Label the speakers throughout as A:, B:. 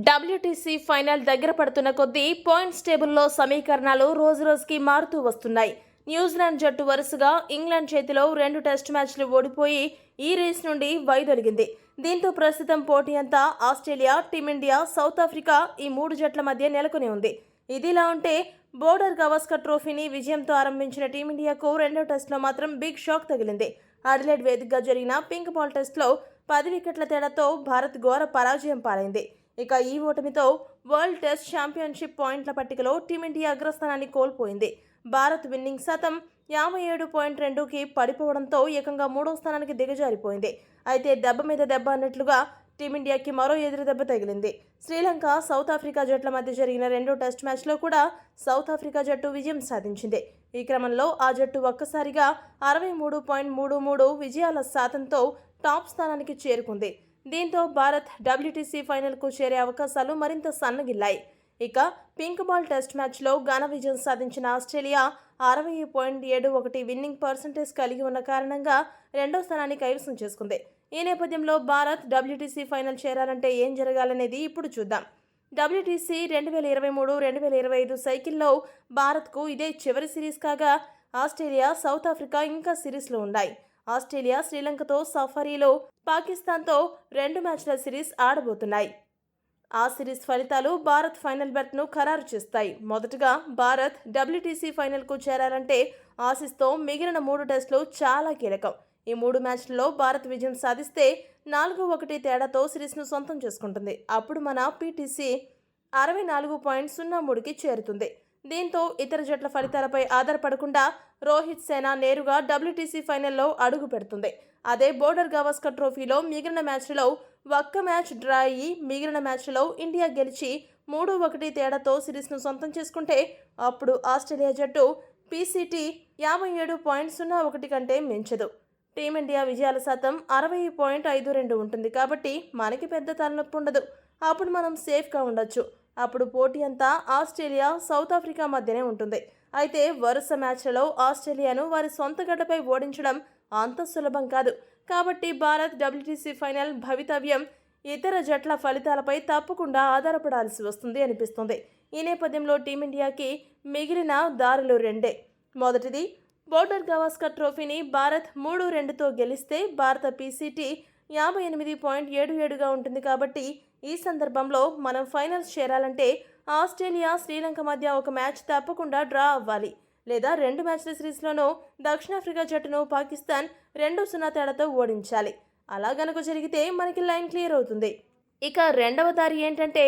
A: WTC final దగ్గర పడుతున్న కొద్దీ పాయింట్స్ టేబుల్లో సమీకరణాలు రోజురోజుకి మారుతూ వస్తున్నాయి. న్యూజిలాండ్ జట్టు వరుసగా ఇంగ్లాండ్ చేతిలో 2 టెస్ట్ మ్యాచ్లు ఓడిపోయి ఈ రేస్ నుండి వైదొలిగింది. దీంతో ప్రస్తుతం పోటీ అంతా ఆస్ట్రేలియా, టీమిండియా, సౌత్ ఆఫ్రికా ఈ 3 జట్ల మధ్య నెలకొని ఉంది. ఇదిలా ఉంటే బోర్డర్ గవాస్కర్ ట్రోఫీని విజయంతో ఆరంభించిన టీమిండియాకు రెండో టెస్టులో మాత్రం బిగ్ షాక్ తగిలింది. అడిలెడ్ వేదికగా జరిగిన పింక్ బాల్ టెస్టులో 10 వికెట్ల తేడాతో భారత్ ఘోర పరాజయం పాలైంది. ఇక ఈ ఓటమితో వరల్డ్ టెస్ట్ ఛాంపియన్షిప్ పాయింట్ల పట్టికలో టీమిండియా అగ్రస్థానాన్ని కోల్పోయింది. భారత్ విన్నింగ్ శాతం 57.2కి పడిపోవడంతో ఏకంగా 3వ స్థానానికి దిగజారిపోయింది. అయితే దెబ్బ మీద దెబ్బ అన్నట్లుగా టీమిండియాకి మరో ఎదురు దెబ్బ తగిలింది. శ్రీలంక, సౌత్ ఆఫ్రికా జట్ల మధ్య జరిగిన రెండో టెస్ట్ మ్యాచ్లో కూడా సౌత్ ఆఫ్రికా జట్టు విజయం సాధించింది. ఈ క్రమంలో ఆ జట్టు ఒక్కసారిగా 63.33 విజయాల శాతంతో టాప్ స్థానానికి చేరుకుంది. దీంతో భారత్ డబ్ల్యూటీసీ ఫైనల్కు చేరే అవకాశాలు మరింత సన్నగిల్లాయి. ఇక పింక్ బాల్ టెస్ట్ మ్యాచ్లో ఘన విజయం సాధించిన ఆస్ట్రేలియా 60.71 విన్నింగ్ పర్సెంటేజ్ కలిగి ఉన్న కారణంగా రెండో స్థానాన్ని కైవసం చేసుకుంది. ఈ నేపథ్యంలో భారత్ డబ్ల్యూటీసీ ఫైనల్ చేరాలంటే ఏం జరగాలనేది ఇప్పుడు చూద్దాం. డబ్ల్యూటీసీ 2023-2025 సైకిల్లో భారత్కు ఇదే చివరి సిరీస్ కాగా ఆస్ట్రేలియా, సౌత్ ఆఫ్రికా ఇంకా సిరీస్లో ఉన్నాయి. ఆస్ట్రేలియా శ్రీలంకతో, సఫరీలో పాకిస్తాన్తో 2 మ్యాచ్ల సిరీస్ ఆడబోతున్నాయి. ఆ సిరీస్ ఫలితాలు భారత్ ఫైనల్ బెర్త్ను ఖరారు చేస్తాయి. మొదటగా భారత్ డబ్ల్యూటీసీ ఫైనల్కు చేరాలంటే ఆసీస్తో మిగిలిన 3 టెస్టులు చాలా కీలకం. ఈ 3 మ్యాచ్లలో భారత్ విజయం సాధిస్తే 4-1 తేడాతో సిరీస్ను సొంతం చేసుకుంటుంది. అప్పుడు మన పీటీసీ 64.03కి చేరుతుంది. దీంతో ఇతర జట్ల ఫలితాలపై ఆధారపడకుండా రోహిత్ సేన నేరుగా డబ్ల్యూటీసీ ఫైనల్లో అడుగు పెడుతుంది. అదే బోర్డర్ గవాస్కర్ ట్రోఫీలో మిగిలిన మ్యాచ్లలో ఒక్క మ్యాచ్ డ్రా అయ్యి మిగిలిన మ్యాచ్లలో ఇండియా గెలిచి 3-1 తేడాతో సిరీస్ను సొంతం చేసుకుంటే అప్పుడు ఆస్ట్రేలియా జట్టు పీసీటీ 57.01 కంటే మించదు. టీమిండియా విజయాల శాతం 60.52 ఉంటుంది. కాబట్టి మనకి పెద్ద తలనొప్పి ఉండదు. అప్పుడు మనం సేఫ్గా ఉండొచ్చు. అప్పుడు పోటీ అంతా ఆస్ట్రేలియా, సౌత్ ఆఫ్రికా మధ్యనే ఉంటుంది. అయితే వరుస మ్యాచ్లలో ఆస్ట్రేలియాను వారి సొంత గడ్డపై ఓడించడం అంత సులభం కాదు. కాబట్టి భారత్ డబ్ల్యూటీసీ ఫైనల్ భవితవ్యం ఇతర జట్ల ఫలితాలపై తప్పకుండా ఆధారపడాల్సి వస్తుంది అనిపిస్తుంది. ఈ నేపథ్యంలో టీమిండియాకి మిగిలిన దారులు రెండే. మొదటిది, బోర్డర్ గవాస్కర్ ట్రోఫీని భారత్ 3-2తో గెలిస్తే భారత పీసీటీ 58.77గా ఉంటుంది. కాబట్టి ఈ సందర్భంలో మనం ఫైనల్స్ చేరాలంటే ఆస్ట్రేలియా, శ్రీలంక మధ్య ఒక మ్యాచ్ తప్పకుండా డ్రా అవ్వాలి. లేదా 2 మ్యాచ్ల సిరీస్లోనూ దక్షిణాఫ్రికా జట్టును పాకిస్తాన్ 2-0 తేడాతో ఓడించాలి. అలా గనుక జరిగితే మనకి లైన్ క్లియర్ అవుతుంది. ఇక రెండవ దారి ఏంటంటే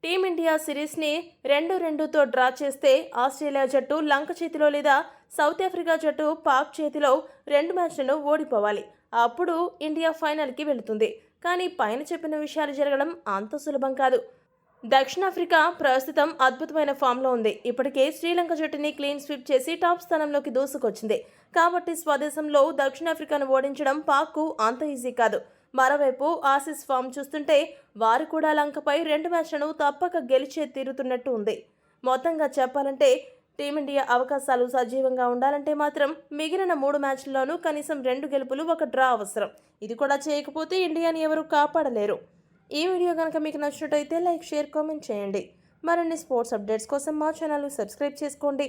A: టీమిండియా సిరీస్ని 2-2తో డ్రా చేస్తే ఆస్ట్రేలియా జట్టు లంక చేతిలో లేదా సౌత్ ఆఫ్రికా జట్టు పాక్ చేతిలో 2 మ్యాచ్లను ఓడిపోవాలి. అప్పుడు ఇండియా ఫైనల్కి వెళుతుంది. కానీ పైన చెప్పిన విషయాలు జరగడం అంత సులభం కాదు. దక్షిణాఫ్రికా ప్రస్తుతం అద్భుతమైన ఫామ్లో ఉంది. ఇప్పటికే శ్రీలంక జట్టుని క్లీన్ స్వీప్ చేసి టాప్ స్థానంలోకి దూసుకొచ్చింది. కాబట్టి స్వదేశంలో దక్షిణాఫ్రికాను ఓడించడం పాక్కు అంత ఈజీ కాదు. మరోవైపు ఆసీస్ ఫామ్ చూస్తుంటే వారు కూడా లంకపై 2 మ్యాచ్లను తప్పక గెలిచే తీరుతున్నట్టు ఉంది. మొత్తంగా చెప్పాలంటే టీమిండియా అవకాశాలు సజీవంగా ఉండాలంటే మాత్రం మిగిలిన 3 మ్యాచ్ల్లోనూ కనీసం 2 గెలుపులు, 1 డ్రా అవసరం. ఇది కూడా చేయకపోతే ఇండియాని ఎవరూ కాపాడలేరు. ఈ వీడియో కనుక మీకు నచ్చినట్టయితే లైక్, షేర్, కామెంట్ చేయండి. మరిన్ని స్పోర్ట్స్ అప్డేట్స్ కోసం మా ఛానల్ని సబ్స్క్రైబ్ చేసుకోండి.